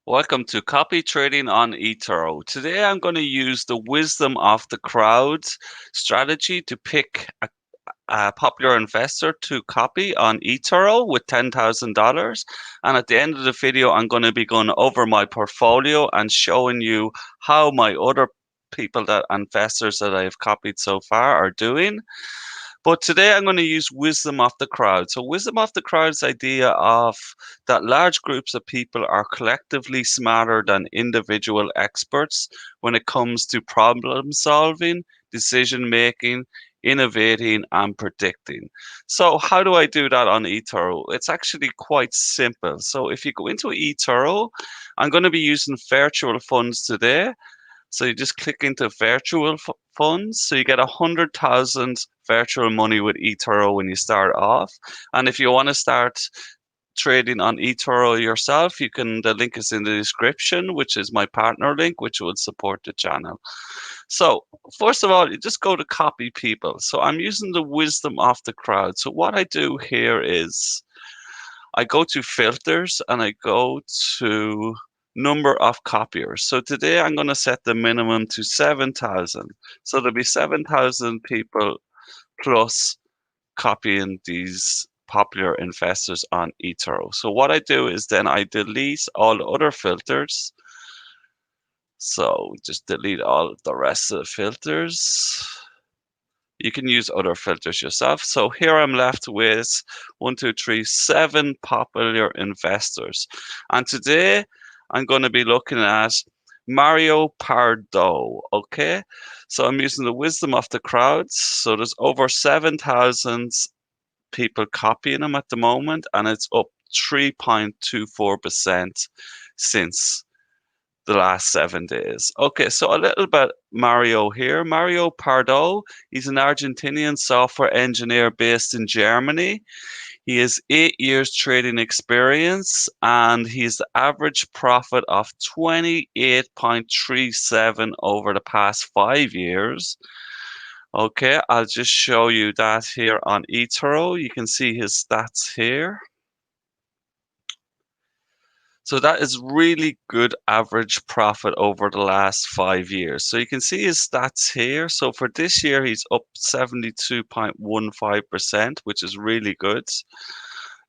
Welcome to Copy Trading on eToro. Today I'm going to use the wisdom of the crowd strategy to pick a popular investor to copy on eToro with $10,000. And at the end of the video, I'm going to be going over my portfolio and showing you how my other investors that I've copied so far are doing. But today I'm going to use wisdom of the crowd. So wisdom of the crowd's idea of that large groups of people are collectively smarter than individual experts when it comes to problem solving, decision making, innovating and predicting. So how do I do that on eToro? It's actually quite simple. So if you go into eToro, I'm going to be using virtual funds today. So you just click into virtual funds. So you get 100,000 virtual money with eToro when you start off. And if you want to start trading on eToro yourself, the link is in the description, which is my partner link, which would support the channel. So first of all, you just go to copy people. So I'm using the wisdom of the crowd. So what I do here is I go to filters and I go to number of copiers. So today I'm going to set the minimum to 7,000. So there'll be 7,000 people plus copying these popular investors on eToro. So what I do is then I delete all other filters. So just delete all the rest of the filters. You can use other filters yourself. So here I'm left with 7 popular investors. And today I'm going to be looking at MarianoPardo. Okay. So I'm using the wisdom of the crowds. So there's over 7,000 people copying them at the moment, and it's up 3.24% since the last 7 days. Okay, so a little bit Mario here. MarianoPardo, he's an Argentinian software engineer based in Germany. He has 8 years trading experience and he's the average profit of 28.37 over the past 5 years. Okay, I'll just show you that here on eToro. You can see his stats here. So that is really good average profit over the last 5 years. So you can see his stats here. So for this year, he's up 72.15%, which is really good.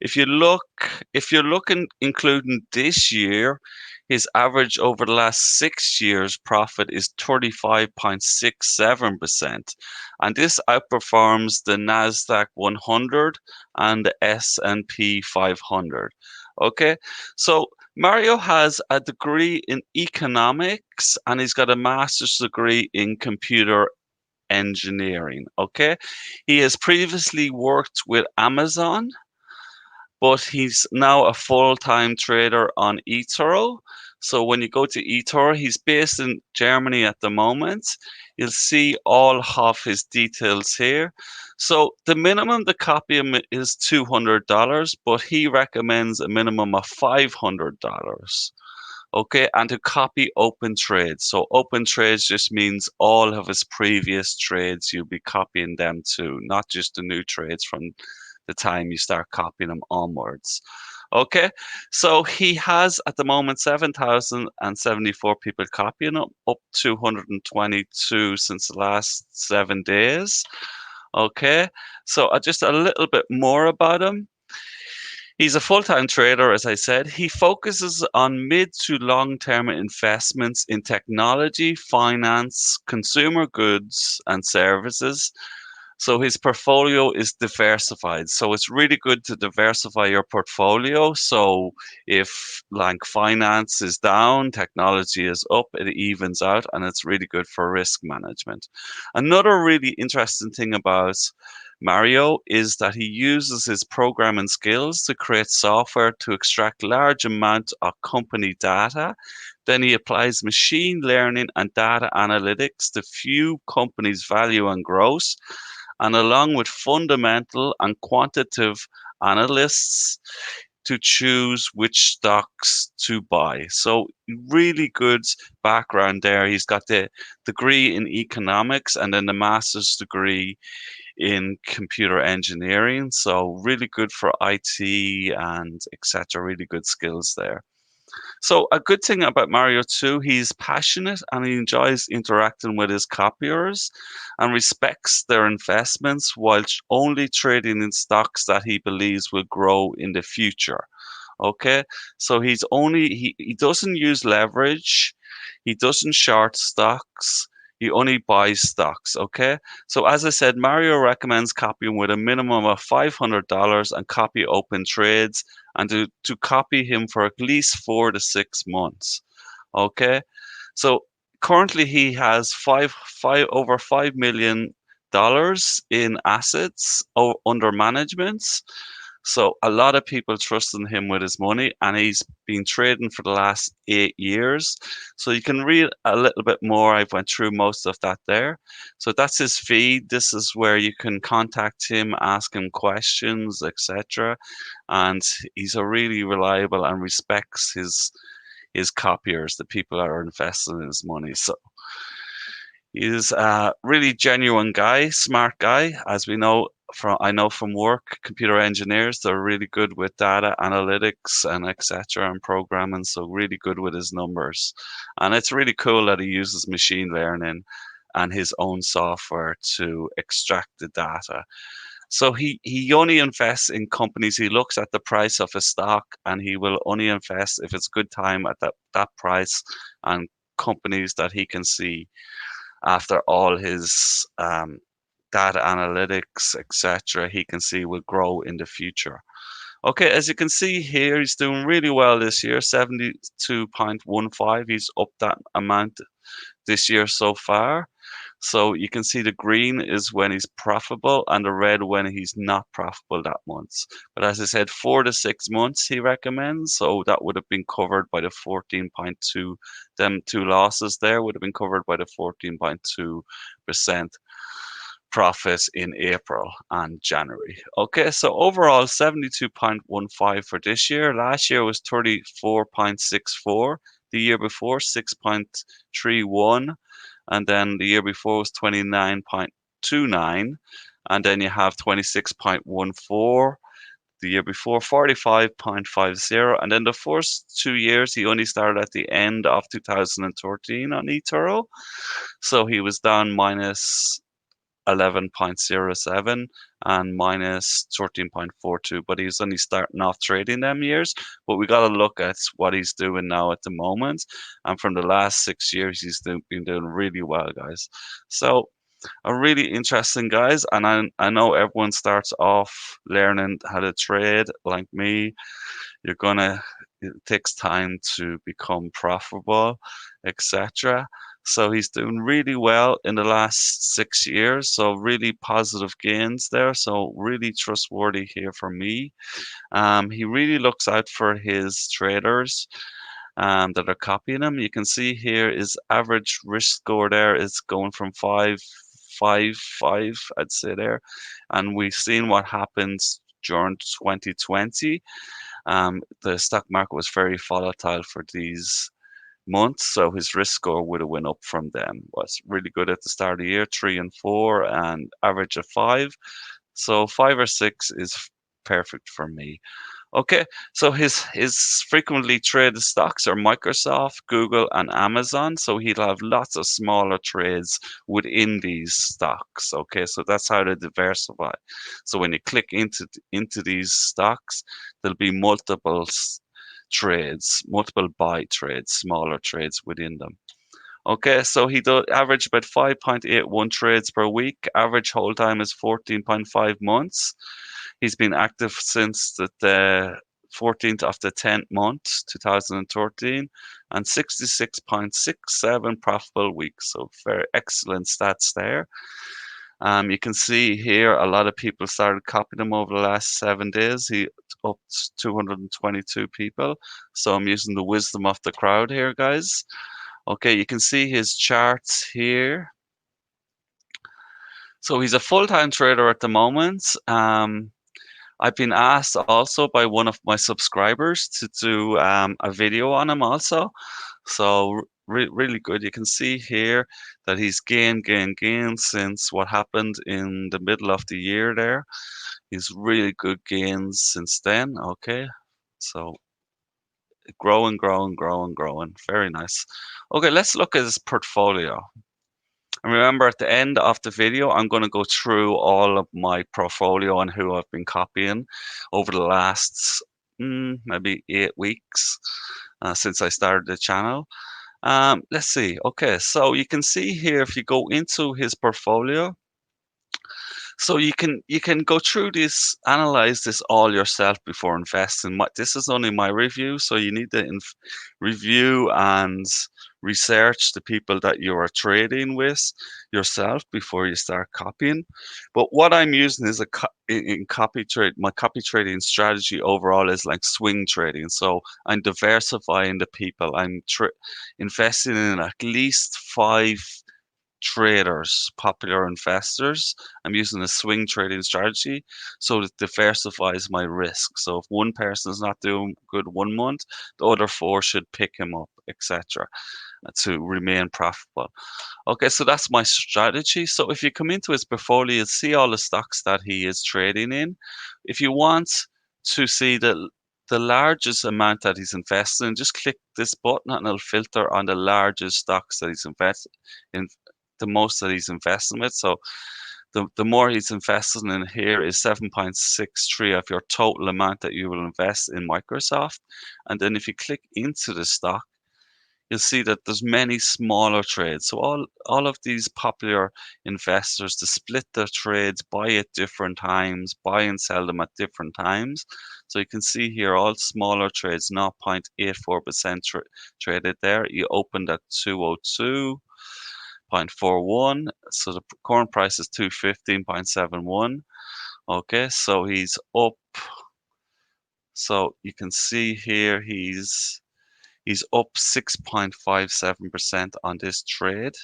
If you look, if you're looking including this year, his average over the last 6 years profit is 35.67%. And this outperforms the Nasdaq 100 and the S&P 500. Okay, so Mario has a degree in economics and he's got a master's degree in computer engineering. Okay, he has previously worked with Amazon, but he's now a full-time trader on eToro. So when you go to eToro, he's based in Germany at the moment. You'll see all of his details here. So the minimum to copy him is $200, but he recommends a minimum of $500. Okay, and to copy open trades. So open trades just means all of his previous trades, you'll be copying them too, not just the new trades from the time you start copying them onwards. Okay, so he has at the moment 7,074 people copying him, up 222 since the last 7 days. Okay, so just a little bit more about him. He's a full-time trader, as I said. He focuses on mid to long-term investments in technology, finance, consumer goods, and services. So his portfolio is diversified. So it's really good to diversify your portfolio. So if like finance is down, technology is up, it evens out and it's really good for risk management. Another really interesting thing about Mario is that he uses his programming skills to create software to extract large amounts of company data. Then he applies machine learning and data analytics to view companies' value and growth, and along with fundamental and quantitative analysts to choose which stocks to buy. So really good background there. He's got the degree in economics and then the master's degree in computer engineering. So really good for IT and etc. Really good skills there. So a good thing about Mario too, he's passionate and he enjoys interacting with his copiers and respects their investments while only trading in stocks that he believes will grow in the future. Okay, so he doesn't use leverage, he doesn't short stocks, he only buys stocks. Okay, so as I said, Mario recommends copying with a minimum of $500 and copy open trades and to copy him for at least 4 to 6 months. Okay, so currently he has over $5 million in assets under management. So a lot of people trust in him with his money, and he's been trading for the last 8 years. So you can read a little bit more. I've went through most of that there. So that's his feed. This is where you can contact him, ask him questions, etc. And he's a really reliable and respects his copiers, the people that are investing in his money. So he's a really genuine guy, smart guy, as we know from I know from work. Computer engineers, they're really good with data analytics and etc. and programming, so really good with his numbers. And it's really cool that he uses machine learning and his own software to extract the data. So he only invests in companies. He looks at the price of a stock and he will only invest if it's good time at that price and companies that he can see after all his data analytics, etc., he can see will grow in the future. Okay, as you can see here, he's doing really well this year, 72.15. He's up that amount this year so far. So you can see the green is when he's profitable and the red when he's not profitable that month. But as I said, 4 to 6 months he recommends. So that would have been covered by the 14.2. Them two losses there would have been covered by the 14.2% profit in April and January. Okay, so overall 72.15 for this year. Last year was 34.64. The year before 6.31, and then the year before was 29.29, and then you have 26.14 the year before, 45.50, and then the first 2 years he only started at the end of 2013 on eToro, so he was down minus 11.07 and minus 13.42, but he's only starting off trading them years. But we got to look at what he's doing now at the moment, and from the last 6 years been doing really well, guys. So are really interesting, guys. And I know everyone starts off learning how to trade like me. You're gonna, it takes time to become profitable, etc. So he's doing really well in the last 6 years. So really positive gains there. So really trustworthy here for me. He really looks out for his traders that are copying him. You can see here his average risk score there is going from 555, I'd say there. And we've seen what happens during 2020. The stock market was very volatile for these months, so his risk score would have went up from them. Was really good at the start of the year, 3 and 4, and average of 5. So 5 or 6 is perfect for me. Okay, so his frequently traded stocks are Microsoft, Google, and Amazon. So he'll have lots of smaller trades within these stocks. Okay, so that's how they diversify. So when you click into these stocks, there'll be multiple trades, multiple buy trades, smaller trades within them. Okay, so he does average about 5.81 trades per week. Average hold time is 14.5 months. He's been active since the 14th of the 10th month, 2013, and 66.67 profitable weeks. So very excellent stats there. You can see here a lot of people started copying him over the last 7 days. He up to 222 people. So I'm using the wisdom of the crowd here, guys. Okay, you can see his charts here. So he's a full-time trader at the moment. I've been asked also by one of my subscribers to do a video on him also. So really good. You can see here that he's gained since what happened in the middle of the year there. He's really good gains since then. Okay, so growing, growing, growing, growing. Very nice. Okay, let's look at his portfolio. And remember, at the end of the video, I'm going to go through all of my portfolio and who I've been copying over the last maybe 8 weeks since I started the channel. Let's see. Okay, so you can see here if you go into his portfolio, so you can go through this, analyze this all yourself before investing. This is only my review, so you need to review and research the people that you are trading with yourself before you start copying. But what I'm using is in copy trade. My copy trading strategy overall is like swing trading. So I'm diversifying the people. I'm investing in at least five traders, popular investors. I'm using a swing trading strategy so it diversifies my risk. So if one person is not doing good 1 month, the other four should pick him up, etc., to remain profitable. Okay, so that's my strategy. So if you come into his portfolio, you'll see all the stocks that he is trading in. If you want to see the largest amount that he's invested in, just click this button and it'll filter on the largest stocks that he's invested in, the most that he's investing with. So the more he's invested in here is 7.63 of your total amount that you will invest in Microsoft. And then if you click into the stock, you'll see that there's many smaller trades. So all of these popular investors to split their trades, buy at different times, buy and sell them at different times. So you can see here all smaller trades, 0.84% traded there. You opened at 202.41. So the current price is 215.71. Okay, so he's up. So you can see here he's up 6.57% on this trade.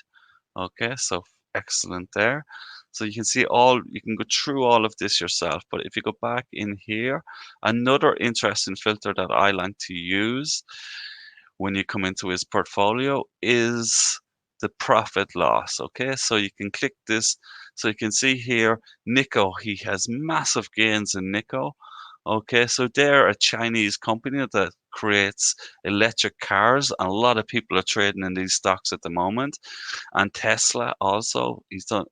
Okay, so excellent there. So you can see you can go through all of this yourself. But if you go back in here, another interesting filter that I like to use when you come into his portfolio is the profit loss. Okay, so you can click this. So you can see here, Nico, he has massive gains in Nico. Okay, so they're a Chinese company that creates electric cars, and a lot of people are trading in these stocks at the moment. And Tesla also, he's done.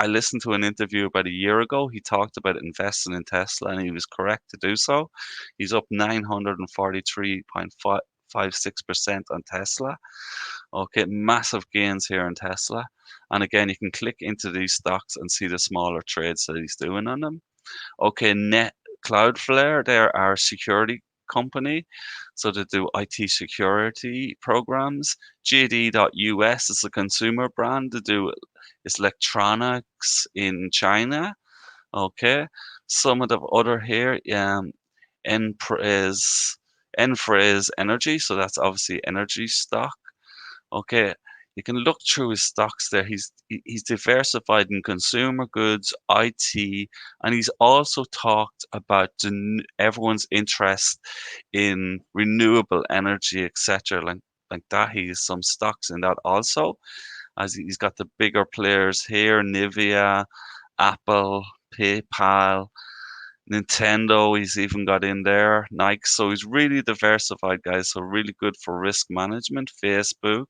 I listened to an interview about a year ago. He talked about investing in Tesla, and he was correct to do so. He's up 943.56% on Tesla. Okay, massive gains here in Tesla. And again, you can click into these stocks and see the smaller trades that he's doing on them. Okay, Cloudflare, they're our security company. So they do IT security programs. JD.US is a consumer brand. They do it's electronics in China. Okay. Some of the other here, Enprise, Enphrase Energy. So that's obviously energy stock. Okay, you can look through his stocks there. He's diversified in consumer goods, IT, and he's also talked about everyone's interest in renewable energy, etc. Like that. He has some stocks in that also, as he's got the bigger players here: Nivea, Apple, PayPal. Nintendo, he's even got in there, Nike. So he's really diversified, guys. So really good for risk management. Facebook,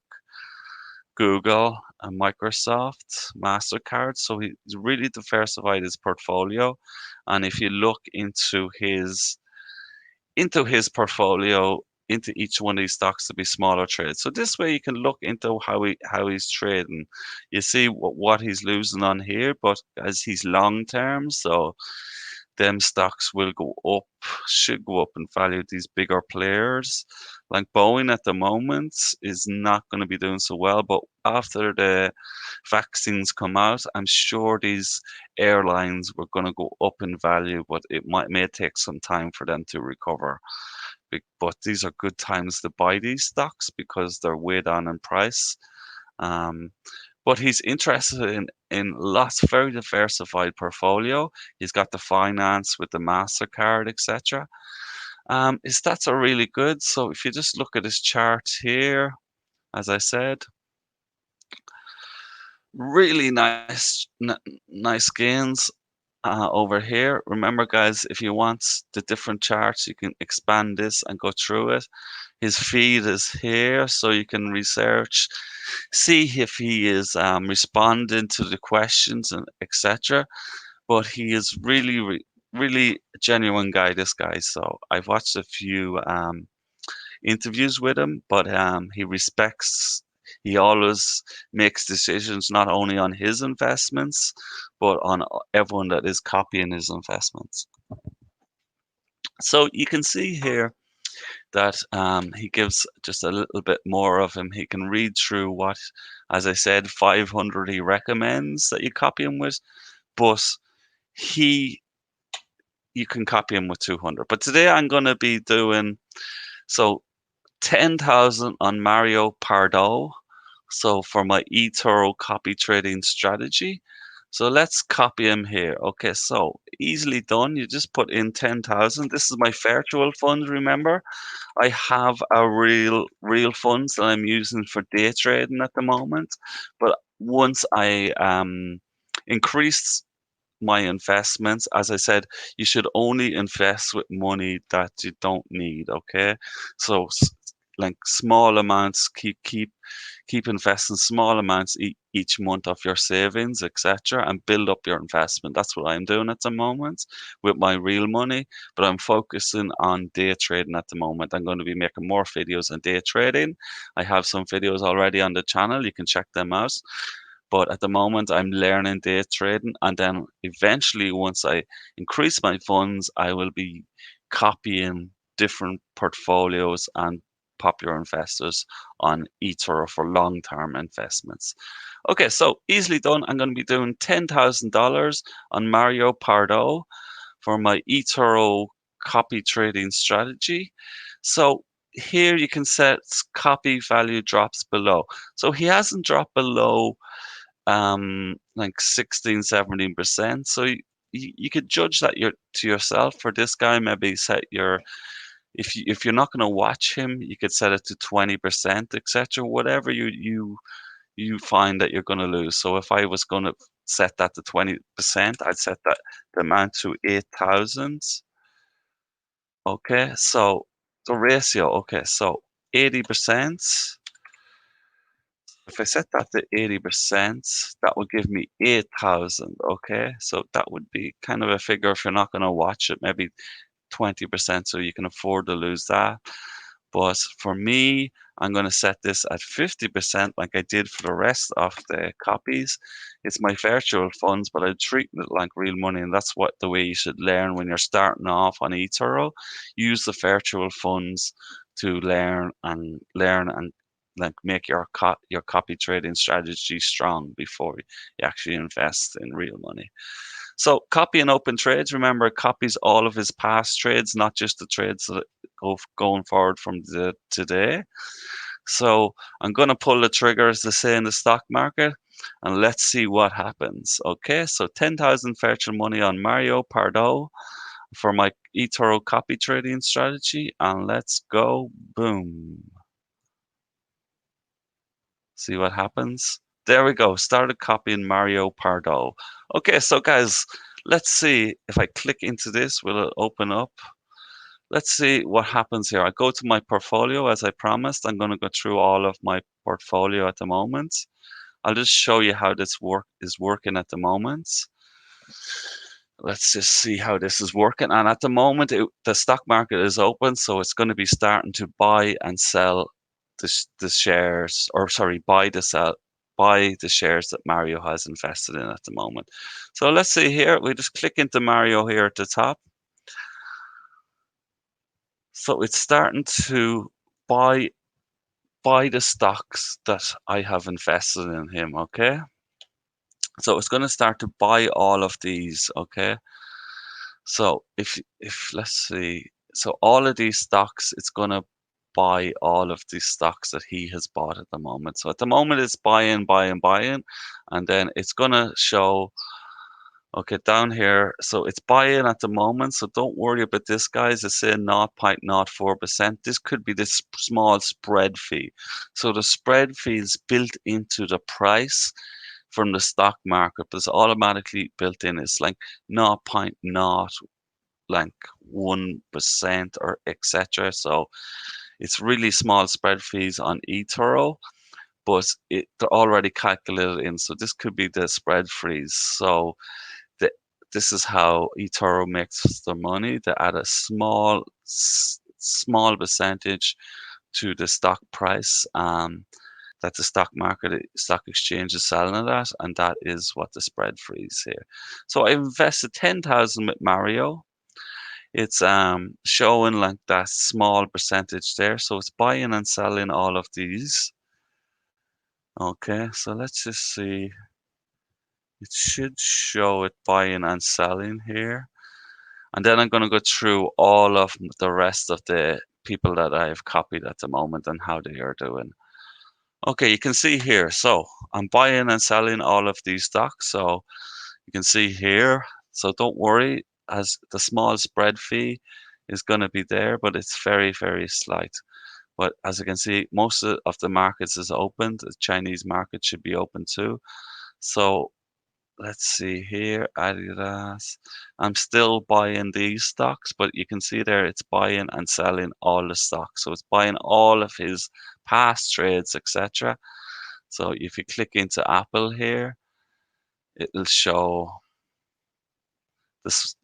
Google, and Microsoft, MasterCard. So he's really diversified his portfolio. And if you look into his portfolio, into each one of these stocks to be smaller trades. So this way you can look into how he's trading. You see what he's losing on here, but as he's long term, so them stocks will go up, should go up in value. These bigger players, like Boeing at the moment, is not going to be doing so well. But after the vaccines come out, I'm sure these airlines were going to go up in value, but it may take some time for them to recover. But these are good times to buy these stocks because they're way down in price. Um, but he's interested in lots, very diversified portfolio. He's got the finance with the Mastercard, etc. His stats are really good. So if you just look at his chart here, as I said, really nice gains over here. Remember, guys, if you want the different charts, you can expand this and go through it. His feed is here, so you can research, see if he is responding to the questions and etc. But he is really, really a genuine guy. This guy. So I've watched a few interviews with him, but he respects. He always makes decisions not only on his investments, but on everyone that is copying his investments. So you can see here that he gives just a little bit more of him. He can read through what, as I said, 500 he recommends that you copy him with, but he you can copy him with 200. But today I'm going to be doing so 10,000 on MarianoPardo. So for my eToro copy trading strategy. So let's copy him here. Okay, so easily done. You just put in 10,000. This is my virtual fund, remember? I have a real funds that I'm using for day trading at the moment. But once I increase my investments, as I said, you should only invest with money that you don't need. Okay, so like small amounts, keep investing small amounts each month of your savings, etc., and build up your investment. That's what I'm doing at the moment with my real money, but I'm focusing on day trading at the moment. I'm going to be making more videos on day trading. I have some videos already on the channel. You can check them out. But at the moment, I'm learning day trading, and then eventually, once I increase my funds, I will be copying different portfolios and popular investors on eToro for long-term investments. Okay, so easily done. I'm going to be doing $10,000 on MarianoPardo for my eToro copy trading strategy. So here you can set copy value drops below. So he hasn't dropped below like 16, 17%. So you could judge that to yourself. For this guy, maybe set your, if you're not going to watch him, you could set it to 20%, etc. Whatever you find that you're going to lose. So if I was going to set that to 20%, I'd set that the amount to 8,000. Okay, so the ratio. Okay, so 80%. If I set that to 80%, that would give me 8,000. Okay, so that would be kind of a figure if you're not going to watch it, maybe 20%, so you can afford to lose that. But for me, I'm going to set this at 50% like I did for the rest of the copies. It's my virtual funds, but I treat it like real money, and that's what the way you should learn when you're starting off on eToro. Use the virtual funds to learn and like make your copy trading strategy strong before you actually invest in real money. So copy and open trades. Remember, it copies all of his past trades, not just the trades that going forward from today. So I'm going to pull the trigger, as they say in the stock market, and let's see what happens. Okay, so 10,000 virtual money on MarianoPardo for my eToro copy trading strategy, and let's go. Boom. See what happens. There we go. Started copying MarianoPardo. Okay, so guys, let's see if I click into this, will it open up? Let's see what happens here. I go to my portfolio as I promised. I'm going to go through all of my portfolio at the moment. I'll just show you how this is working at the moment. Let's just see how this is working. And at the moment, the stock market is open, so it's going to be starting to buy and sell the shares, or sorry, buy the shares that Mario has invested in at the moment. So let's see here. We just click into Mario here at the top. So it's starting to buy buy the stocks that I have invested in him. Okay. So it's going to start to buy all of these. Okay. So if let's see, so all of these stocks, it's gonna buy all of these stocks that he has bought at the moment. So at the moment it's buying, buying, buying, and then it's gonna show, okay, down here. So it's buying at the moment. So don't worry about this, guys. It's saying 0.04%. This could be this small spread fee. So the spread fee is built into the price from the stock market, but it's automatically built in. It's like 0.0 like 1% or etc. So It's really small spread fees on eToro, but they're already calculated in. So this could be the spread fees. So the, this is how eToro makes their money. They add a small percentage to the stock price that the stock exchange is selling it at, and that is what the spread freeze here. So I invested 10,000 with Mario. It's showing like that small percentage there, so it's buying and selling all of these. Okay, so let's just see. It should show it buying and selling here. And then I'm going to go through all of the rest of the people that I've copied at the moment and how they are doing. Okay, you can see here. So I'm buying and selling all of these stocks. So you can see here. So don't worry, as the small spread fee is going to be there, but it's very, very slight. But as you can see, most of the markets is open. The Chinese market should be open too. So let's see here, Adidas. I'm still buying these stocks, but you can see there it's buying and selling all the stocks. So it's buying all of his past trades, etc. So if you click into Apple here, it'll show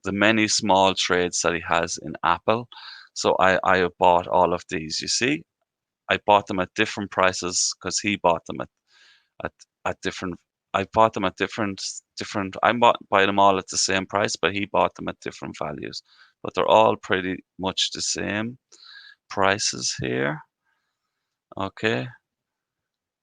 the many small trades that he has in Apple. So I bought all of these. You see, I bought them at different prices because he bought them at at different. I bought them at different. Buy them all at the same price, but he bought them at different values. But they're all pretty much the same prices here. Okay,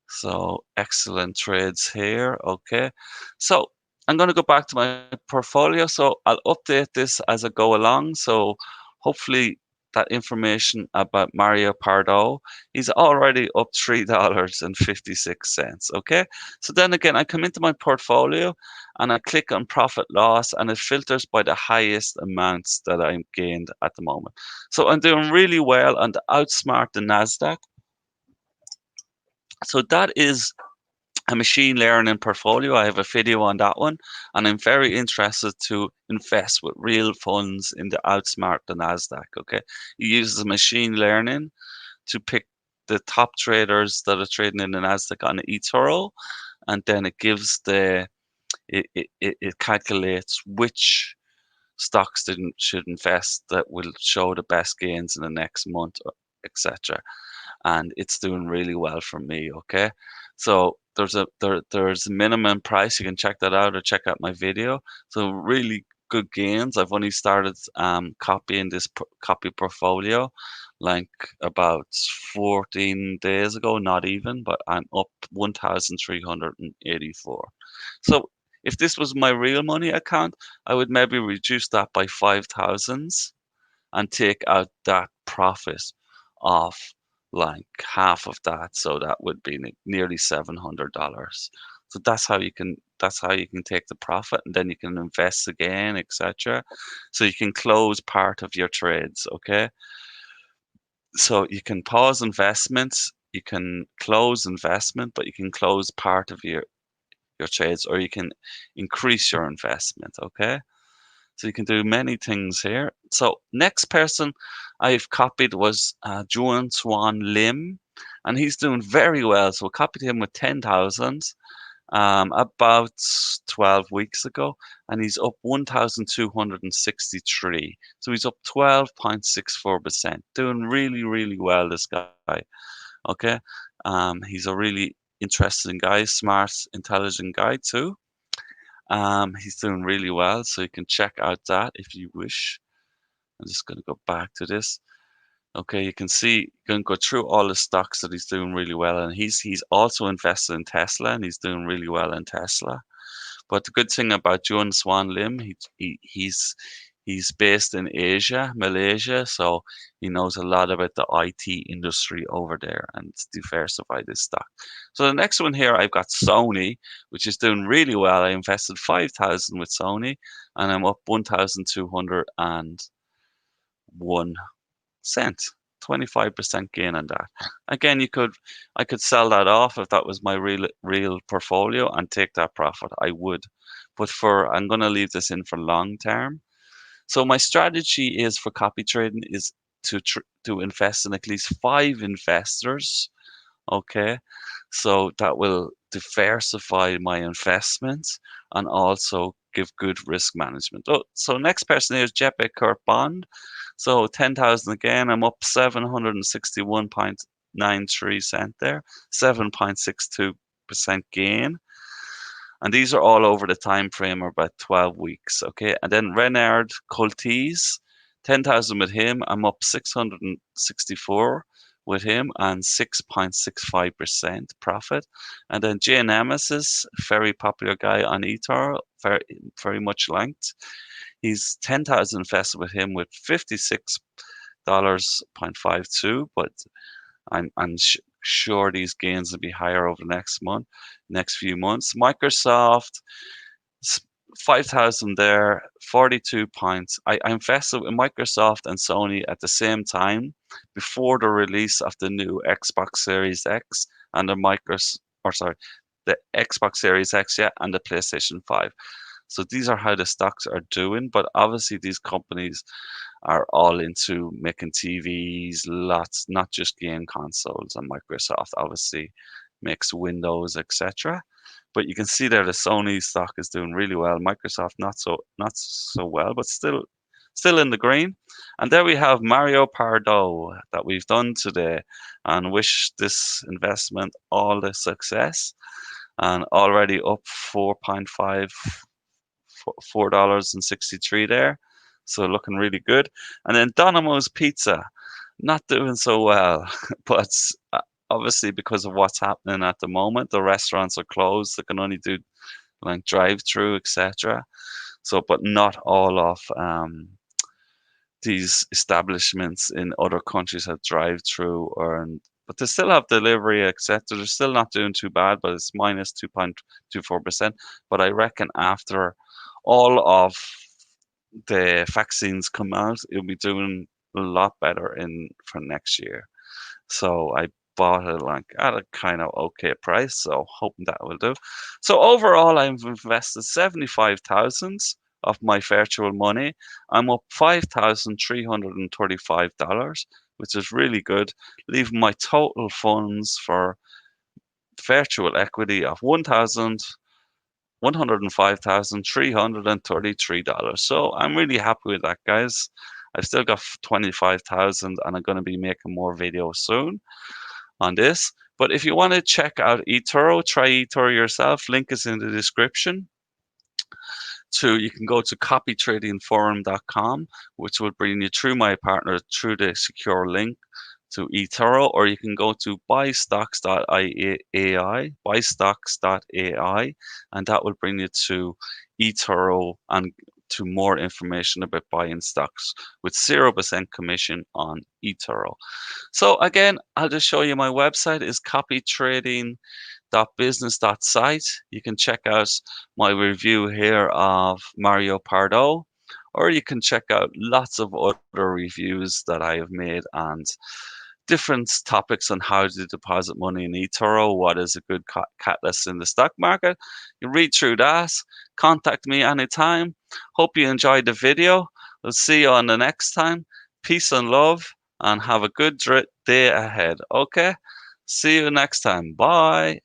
so excellent trades here. Okay, so I'm going to go back to my portfolio. So I'll update this as I go along. So hopefully that information about Mario Pardo, he's already up $3.56. Okay, so then again, I come into my portfolio and I click on profit loss, and it filters by the highest amounts that I'm gained at the moment. So I'm doing really well on the outsmart the Nasdaq. So that is a machine learning portfolio. I have a video on that one, and I'm very interested to invest with real funds in the outsmart the Nasdaq. Okay, it uses machine learning to pick the top traders that are trading in the Nasdaq on eToro, and then it gives it calculates which stocks didn't should invest that will show the best gains in the next month, etc. And it's doing really well for me. Okay, so there's a minimum price. You can check that out or check out my video. So really good gains. I've only started copying this copy portfolio like about 14 days ago, not even, but I'm up 1,384. So if this was my real money account, I would maybe reduce that by 5,000 and take out that profit off like half of that. So that would be nearly $700. So that's how you can take the profit, and then you can invest again, etc. So you can close part of your trades. Okay, so you can pause investments, you can close investment, but you can close part of your trades, or you can increase your investment. Okay, so you can do many things here. So next person I've copied was Juan Swan Lim, and he's doing very well. So I copied him with 10,000 about 12 weeks ago, and he's up 1,263. So he's up 12.64%, doing really, really well, this guy. Okay, he's a really interesting guy, smart, intelligent guy too. He's doing really well, so you can check out that if you wish. I'm just going to go back to this. Okay, you can see, you can go through all the stocks that he's doing really well, and he's also invested in Tesla, and he's doing really well in Tesla. But the good thing about Joan Swan Lim, he's based in Asia, Malaysia, so he knows a lot about the IT industry over there and diversified his stock. So the next one here, I've got Sony, which is doing really well. I invested 5,000 with Sony, and I'm up 1,201 cent. 25% gain on that. Again, I could sell that off if that was my real portfolio and take that profit. I would. But I'm going to leave this in for long term. So my strategy is for copy trading is to invest in at least 5 investors. Okay, so that will diversify my investments and also give good risk management. Oh, so next person here is Jeppe Kurt Bond. So 10,000 again. I'm up 761.93 cent there, 7.62% gain. And these are all over the time frame of about 12 weeks. Okay. And then Renard Colties, 10,000 with him. I'm up 664 with him and 6.65% profit. And then Jay Nemesis, very popular guy on eToro, very, very much liked. He's 10,000 invested with him with $56.52, but I'm sure these gains will be higher over the next few months. Microsoft, 5,000 there, 42 points. I invested in Microsoft and Sony at the same time before the release of the new Xbox Series X and the Xbox Series X, yeah, and the PlayStation 5. So these are how the stocks are doing, but obviously these companies are all into making TVs, lots, not just game consoles. And Microsoft obviously makes Windows, etc. But you can see there the Sony stock is doing really well. Microsoft not so well, but still in the green. And there we have Mario Pardo that we've done today, and wish this investment all the success. And already up 4.5 $4.63 there. So looking really good. And then Domino's Pizza, not doing so well, but obviously because of what's happening at the moment, the restaurants are closed. They can only do like drive-through, etc. So, but not all of these establishments in other countries have drive-through but they still have delivery, etc. They're still not doing too bad, but it's minus 2.24%. But I reckon after all of the vaccines come out, it'll be doing a lot better in for next year. So I bought it like at a kind of okay price, so hoping that will do. So overall, I've invested 75,000 of my virtual money. I'm up $5,335, which is really good, leaving my total funds for virtual equity of $105,333. So I'm really happy with that, guys. I've still got 25,000 and I'm going to be making more videos soon on this. But if you want to check out eToro, try eToro yourself. Link is in the description. You can go to copytradingforum.com, which will bring you through my partner through the secure link to eToro, or you can go to buystocks.ai, and that will bring you to eToro and to more information about buying stocks with 0% commission on eToro. So again, I'll just show you my website is copytrading.business.site. You can check out my review here of Mario Pardo, or you can check out lots of other reviews that I have made and different topics on how to deposit money in eToro, what is a good catalyst in the stock market. You read through that, contact me anytime. Hope you enjoyed the video. We'll see you on the next time. Peace and love, and have a good day ahead. Okay? See you next time. Bye.